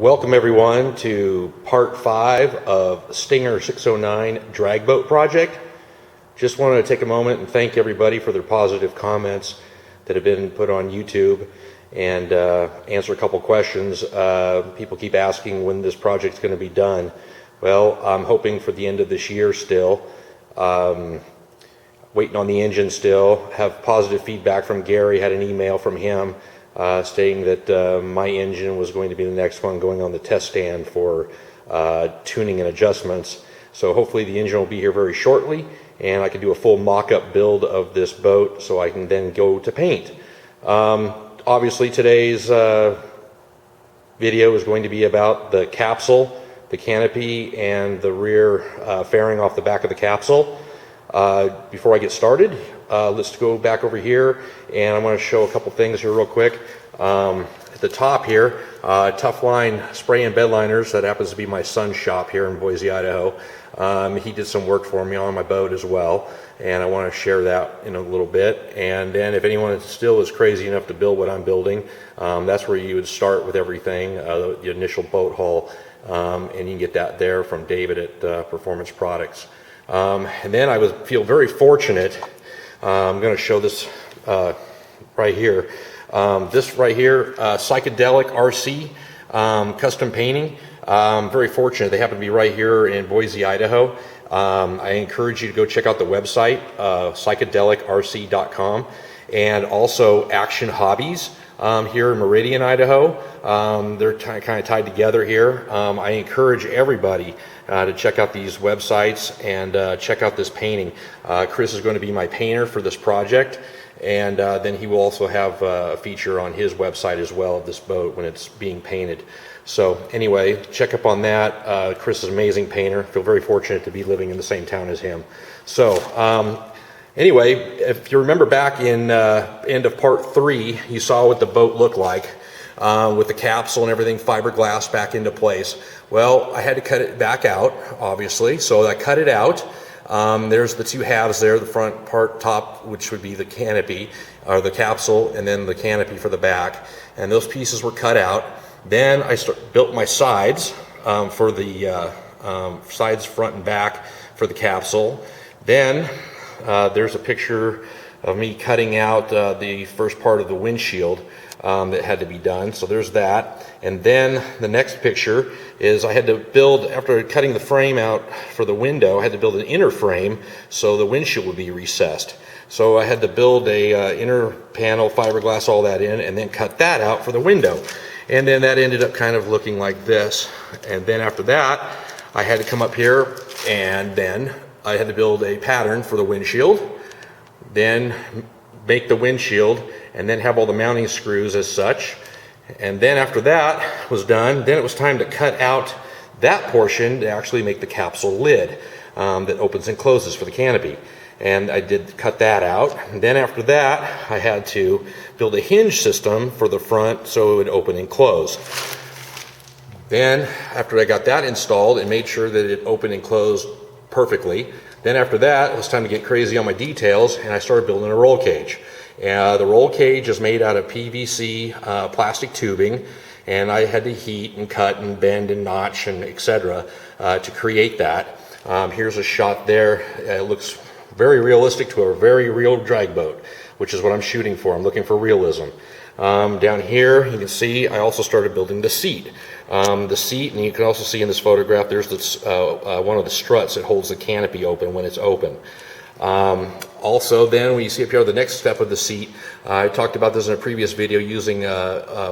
Welcome everyone to part 5 of Stinger 609 drag boat project. Just wanted to take a moment and thank everybody for their positive comments that have been put on YouTube and answer a couple questions. People keep asking when this project's going to be done. Well, I'm hoping for the end of this year still. Waiting on the engine still. Have positive feedback from Gary. Had an email from him stating that my engine was going to be the next one going on the test stand for tuning and adjustments. So hopefully the engine will be here very shortly and I can do a full mock-up build of this boat so I can then go to paint. Obviously today's video is going to be about the capsule, the canopy, and the rear fairing off the back of the capsule. Before I get started, let's go back over here and I want to show a couple things here real quick. At the top here, Tough Line spray and bed liners. That happens to be my son's shop here in Boise, Idaho. He did some work for me on my boat as well, and I want to share that in a little bit. And then if anyone still is crazy enough to build what I'm building, that's where you would start with everything, the initial boat hull, and you can get that there from David at Performance Products. And then I would feel very fortunate. I'm going to show this right here. This right here, Psychedelic RC custom painting. I'm very fortunate. They happen to be right here in Boise, Idaho. I encourage you to go check out the website, psychedelicrc.com, and also Action Hobbies here in Meridian, Idaho. They're kind of tied together here. I encourage everybody to check out these websites and check out this painting. Chris is going to be my painter for this project, and then he will also have a feature on his website as well of this boat when it's being painted. So anyway, check up on that. Chris is an amazing painter. I feel very fortunate to be living in the same town as him. So anyway, if you remember back in end of part 3, you saw what the boat looked like with the capsule and everything, fiberglass back into place. Well, I had to cut it back out, obviously, so I cut it out. There's the two halves there, the front part top, which would be the canopy, or the capsule, and then the canopy for the back. And those pieces were cut out. Then I built my sides for the sides, front and back for the capsule. Then there's a picture of me cutting out the first part of the windshield that had to be done. So there's that. And then the next picture is I had to build, after cutting the frame out for the window, I had to build an inner frame so the windshield would be recessed. So I had to build a inner panel, fiberglass, all that in, and then cut that out for the window. And then that ended up kind of looking like this. And then after that, I had to come up here and then I had to build a pattern for the windshield, then make the windshield, and then have all the mounting screws as such. And then after that was done, then it was time to cut out that portion to actually make the capsule lid that opens and closes for the canopy. And I did cut that out. And then after that, I had to build a hinge system for the front so it would open and close. Then after I got that installed and made sure that it opened and closed perfectly, then after that, it was time to get crazy on my details, and I started building a roll cage. The roll cage is made out of PVC plastic tubing, and I had to heat and cut and bend and notch and etc. To create that. Here's a shot there. It looks very realistic to a very real drag boat, which is what I'm shooting for. I'm looking for realism. Down here, you can see I also started building the seat. The seat, and you can also see in this photograph, there's this, one of the struts that holds the canopy open when it's open. Also, then when you see up here the next step of the seat, I talked about this in a previous video, using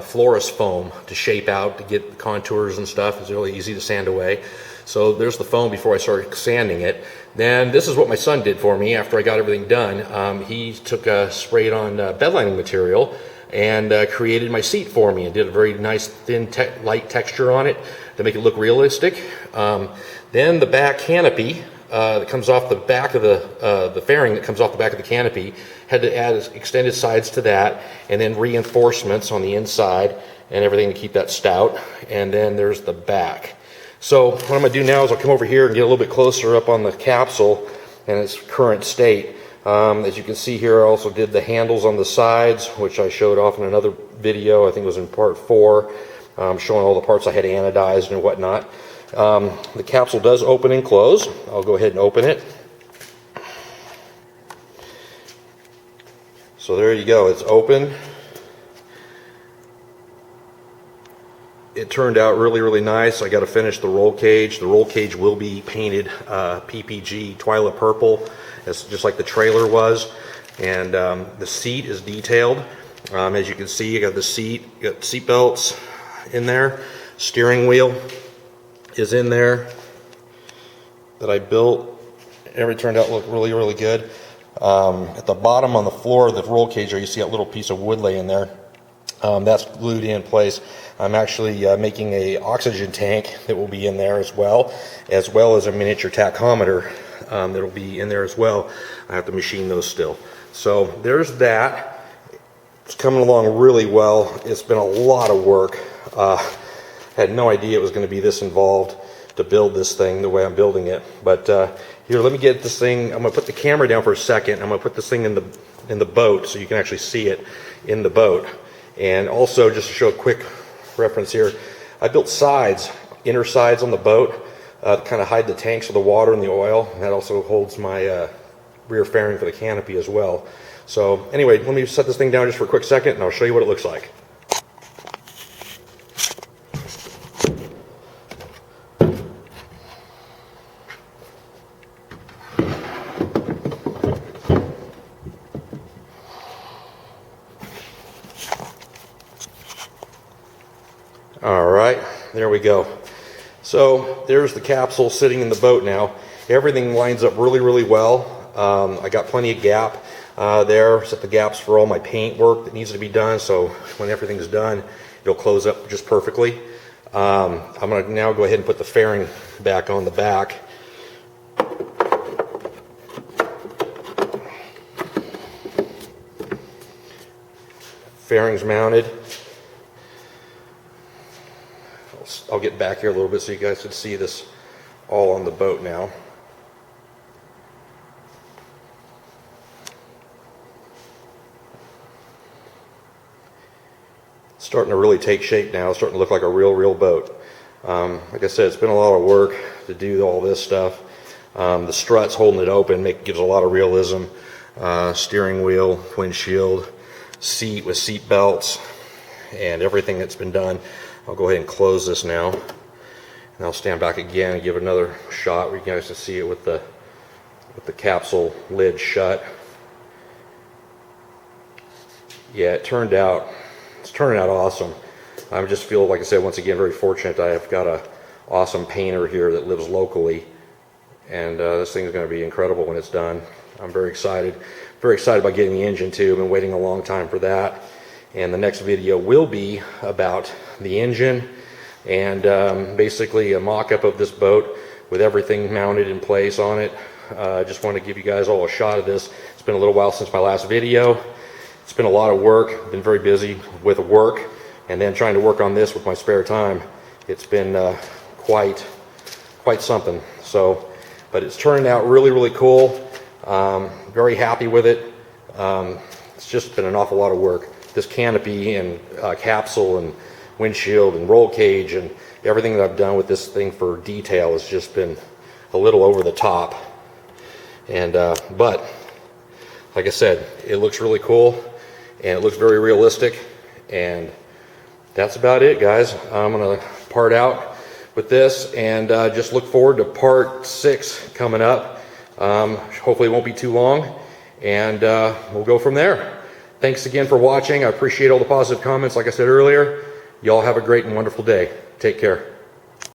Florist foam to shape out, to get the contours and stuff. It's really easy to sand away. So there's the foam before I started sanding it. Then this is what my son did for me after I got everything done. He took sprayed on bedlining material and created my seat for me and did a very nice thin light texture on it to make it look realistic. Then the back canopy that comes off the back of the fairing that comes off the back of the canopy, had to add extended sides to that, and then reinforcements on the inside and everything to keep that stout. And then there's the back. So what I'm going to do now is I'll come over here and get a little bit closer up on the capsule and its current state. As you can see here, I also did the handles on the sides, which I showed off in another video. I think it was in part 4. showing all the parts I had anodized and whatnot. The capsule does open and close. I'll go ahead and open it. So there you go, it's open. It turned out really, really nice. I got to finish the roll cage. The roll cage will be painted PPG Twilight Purple, just like the trailer was. And the seat is detailed. As you can see, you got the seat, you got seat belts in there. Steering wheel is in there that I built. Everything turned out to look really, really good. At the bottom on the floor of the roll cage there, you see that little piece of wood laying there. That's glued in place. I'm actually making a oxygen tank that will be in there as well as a miniature tachometer that will be in there as well. I have to machine those still. So there's that. It's coming along really well. It's been a lot of work. Had no idea it was going to be this involved to build this thing the way I'm building it. But here, let me get this thing. I'm going to put the camera down for a second. I'm going to put this thing in the boat so you can actually see it in the boat. And also, just to show a quick reference here, I built sides, inner sides on the boat to kind of hide the tanks of the water and the oil. And that also holds my rear fairing for the canopy as well. So anyway, let me set this thing down just for a quick second and I'll show you what it looks like. Alright, there we go. So there's the capsule sitting in the boat now. Everything lines up really, really well. I got plenty of gap there, set the gaps for all my paint work that needs to be done, so when everything's done, it'll close up just perfectly. I'm going to now go ahead and put the fairing back on the back. Fairing's mounted. I'll get back here a little bit so you guys can see this all on the boat now. It's starting to really take shape now. It's starting to look like a real boat. Like I said, it's been a lot of work to do all this stuff. The struts holding it open gives a lot of realism. Steering wheel, windshield, seat with seat belts, and everything that's been done. I'll go ahead and close this now, and I'll stand back again and give another shot where you guys can see it with the capsule lid shut. Yeah, it's turning out awesome. I just feel, like I said, once again, very fortunate. I have got a awesome painter here that lives locally, and this thing is going to be incredible when it's done. I'm very excited about getting the engine too. I've been waiting a long time for that. And the next video will be about the engine and basically a mock-up of this boat with everything mounted in place on it. I just want to give you guys all a shot of this. It's been a little while since my last video. It's been a lot of work. I've been very busy with work and then trying to work on this with my spare time. It's been quite something. So, but it's turning out really cool. Very happy with it. It's just been an awful lot of work. This canopy and capsule and windshield and roll cage and everything that I've done with this thing for detail has just been a little over the top. And but like I said, it looks really cool and it looks very realistic, and that's about it, guys. I'm gonna part out with this and just look forward to part 6 coming up. Hopefully it won't be too long, and we'll go from there. Thanks again for watching. I appreciate all the positive comments. Like I said earlier, y'all have a great and wonderful day. Take care.